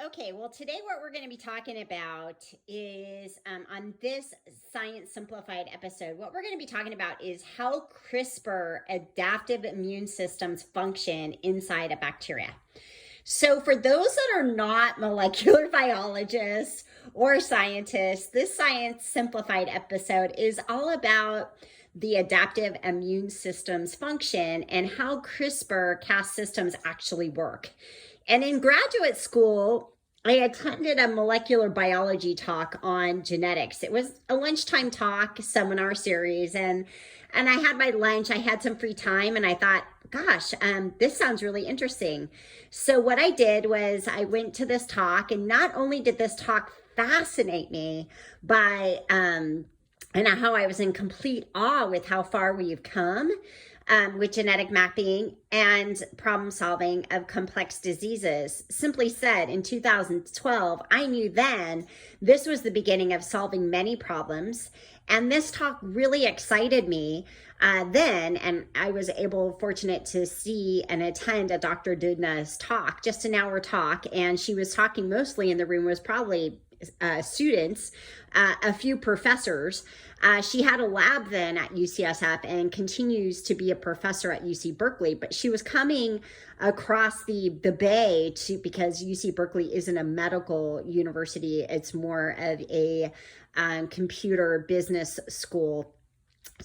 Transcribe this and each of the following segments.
Okay, well, today what we're going to be talking about is on this Science Simplified episode, what we're going to be talking about is how CRISPR adaptive immune systems function inside a bacteria. So, for those that are not molecular biologists or scientists, this Science Simplified episode is all about the adaptive immune system's function and how CRISPR-Cas systems actually work. And in graduate school, I attended a molecular biology talk on genetics. It was a lunchtime talk, seminar series, and I had my lunch. I had some free time, and I thought, gosh, this sounds really interesting. So what I did was I went to this talk, and not only did this talk fascinate me by and how I was in complete awe with how far we've come with genetic mapping and problem solving of complex diseases. Simply said, in 2012, I knew then this was the beginning of solving many problems. And this talk really excited me then. And I was fortunate to see and attend a Dr. Dudna's talk, just an hour talk. And she was talking mostly in the room was probably students, a few professors. She had a lab then at UCSF and continues to be a professor at UC Berkeley, but she was coming across the bay because UC Berkeley isn't a medical university. It's more of a computer business school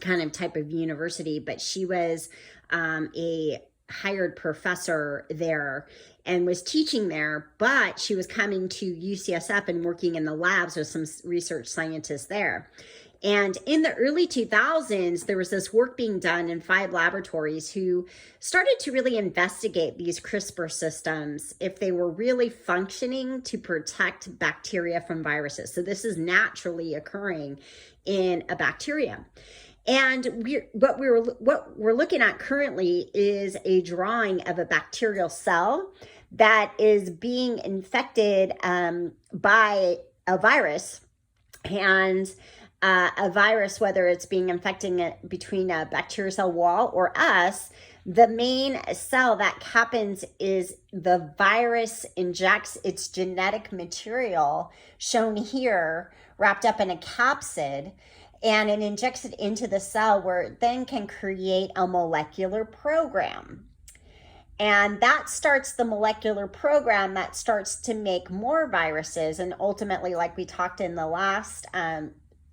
kind of type of university, but she was a hired professor there and was teaching there, but she was coming to UCSF and working in the labs with some research scientists there. And in the early 2000s, there was this work being done in 5 laboratories who started to really investigate these CRISPR systems, if they were really functioning to protect bacteria from viruses. So this is naturally occurring in a bacterium. And what we're looking at currently is a drawing of a bacterial cell that is being infected by a virus. And a virus, whether it's being infecting it between a bacterial cell wall or us, the main cell that happens is the virus injects its genetic material, shown here, wrapped up in a capsid, and it injects it into the cell where it then can create a molecular program. And that starts the molecular program that starts to make more viruses. And ultimately, like we talked in the last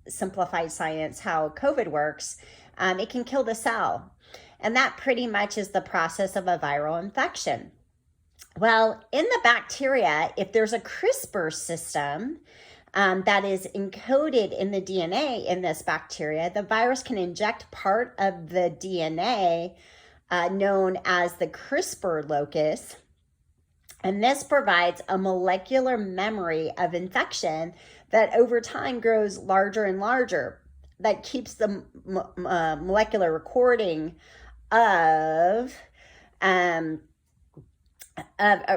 Simplified Science, how COVID works, it can kill the cell. And that pretty much is the process of a viral infection. Well, in the bacteria, if there's a CRISPR system that is encoded in the DNA in this bacteria, the virus can inject part of the DNA known as the CRISPR locus. And this provides a molecular memory of infection that over time grows larger and larger, that keeps the molecular recording of a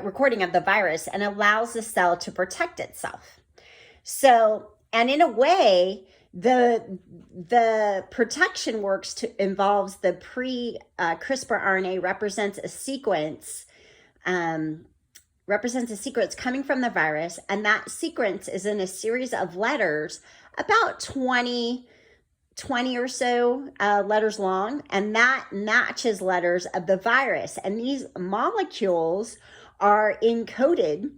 recording of the virus and allows the cell to protect itself. So, and in a way, the protection involves the pre-CRISPR RNA represents a sequence coming from the virus, and that sequence is in a series of letters, about 20 or so letters long, and that matches letters of the virus. And these molecules are encoded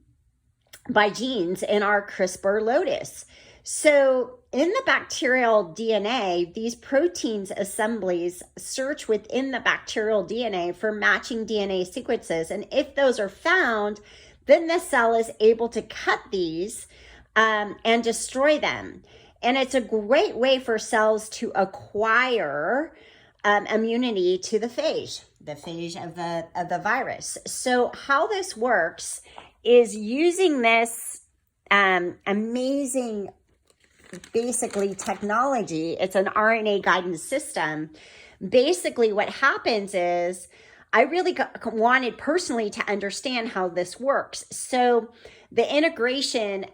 by genes in our CRISPR locus. So in the bacterial DNA, these proteins assemblies search within the bacterial DNA for matching DNA sequences. And if those are found, then the cell is able to cut these and destroy them. And it's a great way for cells to acquire immunity to the phage of the virus. So how this works is using this amazing, basically, technology. It's an RNA guidance system. Basically, what happens is I really wanted personally to understand how this works. So the integration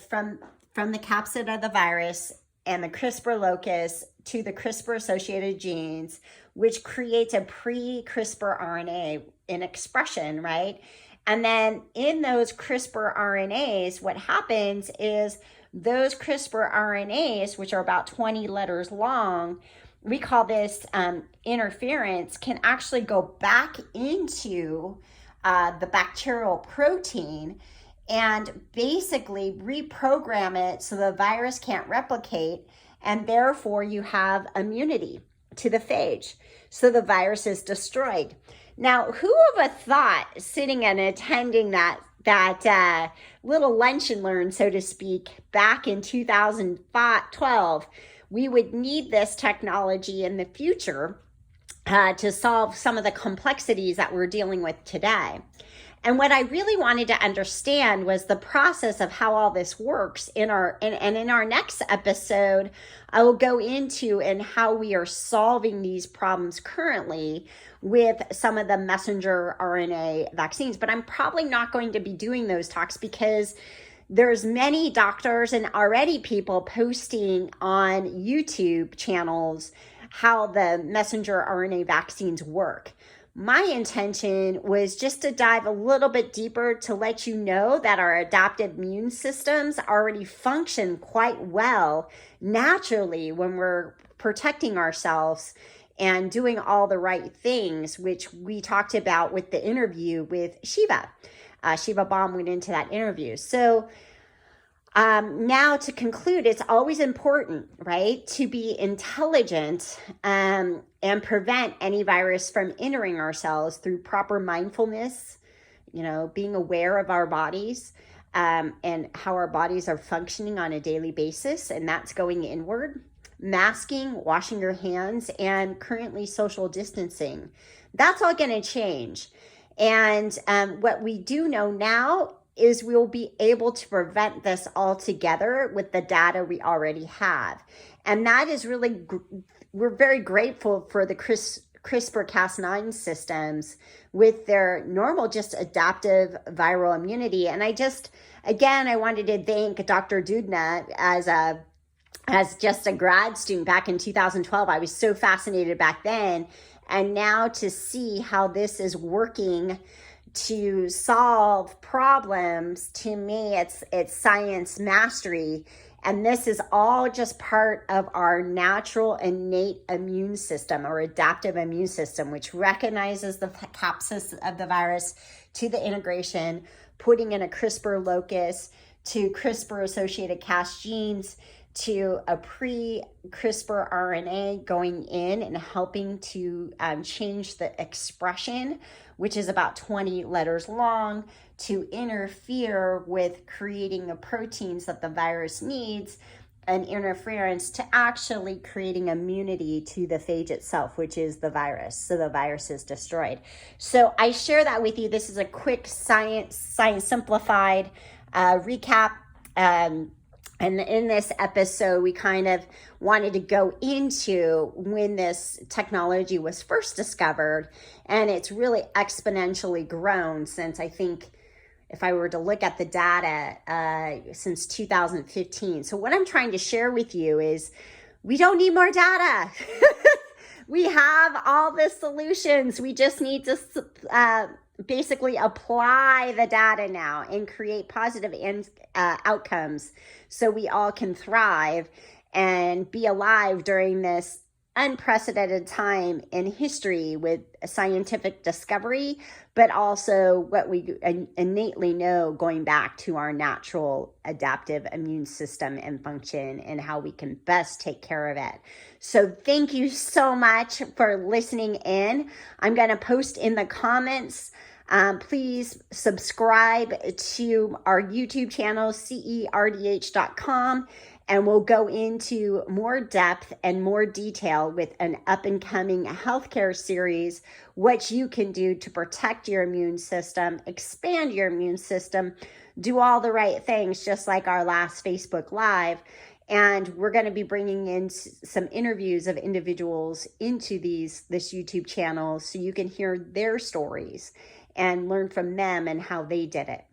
from the capsid of the virus and the CRISPR locus to the CRISPR associated genes, which creates a pre-CRISPR RNA in expression, right? And then in those CRISPR RNAs, what happens is those CRISPR RNAs, which are about 20 letters long, we call this interference, can actually go back into the bacterial protein and basically reprogram it so the virus can't replicate, and therefore you have immunity to the phage. So the virus is destroyed. Now, who would have thought, sitting and attending that little lunch and learn, so to speak, back in 2012, we would need this technology in the future to solve some of the complexities that we're dealing with today. And what I really wanted to understand was the process of how all this works. In our next episode, I will go into and how we are solving these problems currently with some of the messenger RNA vaccines. But I'm probably not going to be doing those talks because there's many doctors and already people posting on YouTube channels how the messenger RNA vaccines work. My intention was just to dive a little bit deeper to let you know that our adaptive immune systems already function quite well naturally when we're protecting ourselves and doing all the right things, which we talked about with the interview with Shiva. Shiva Baum went into that interview. So now to conclude, it's always important, right, to be intelligent and prevent any virus from entering our cells through proper mindfulness, being aware of our bodies and how our bodies are functioning on a daily basis. And that's going inward. Masking, washing your hands, and currently social distancing. That's all going to change. And what we do know now is we'll be able to prevent this altogether with the data we already have. And that is really, we're very grateful for the CRISPR-Cas9 systems with their normal, just adaptive viral immunity. And I wanted to thank Dr. Dudna as just a grad student back in 2012. I was so fascinated back then. And now to see how this is working to solve problems, to me, it's science mastery. And this is all just part of our natural innate immune system, or adaptive immune system, which recognizes the capsid of the virus to the integration, putting in a CRISPR locus to CRISPR-associated Cas genes, to a pre-CRISPR RNA going in and helping to change the expression, which is about 20 letters long, to interfere with creating the proteins that the virus needs, an interference to actually creating immunity to the phage itself, which is the virus. So the virus is destroyed. So I share that with you. This is a quick Science Simplified recap. And in this episode, we kind of wanted to go into when this technology was first discovered, and it's really exponentially grown since, I think, if I were to look at the data, since 2015. So what I'm trying to share with you is we don't need more data. We have all the solutions. We just need to basically apply the data now and create positive outcomes so we all can thrive and be alive during this unprecedented time in history with scientific discovery, but also what we innately know going back to our natural adaptive immune system and function and how we can best take care of it. So thank you so much for listening in. I'm going to post in the comments. Please subscribe to our YouTube channel, cerdh.com, and we'll go into more depth and more detail with an up-and-coming healthcare series, what you can do to protect your immune system, expand your immune system, do all the right things, just like our last Facebook Live. And we're going to be bringing in some interviews of individuals into this YouTube channel so you can hear their stories and learn from them and how they did it.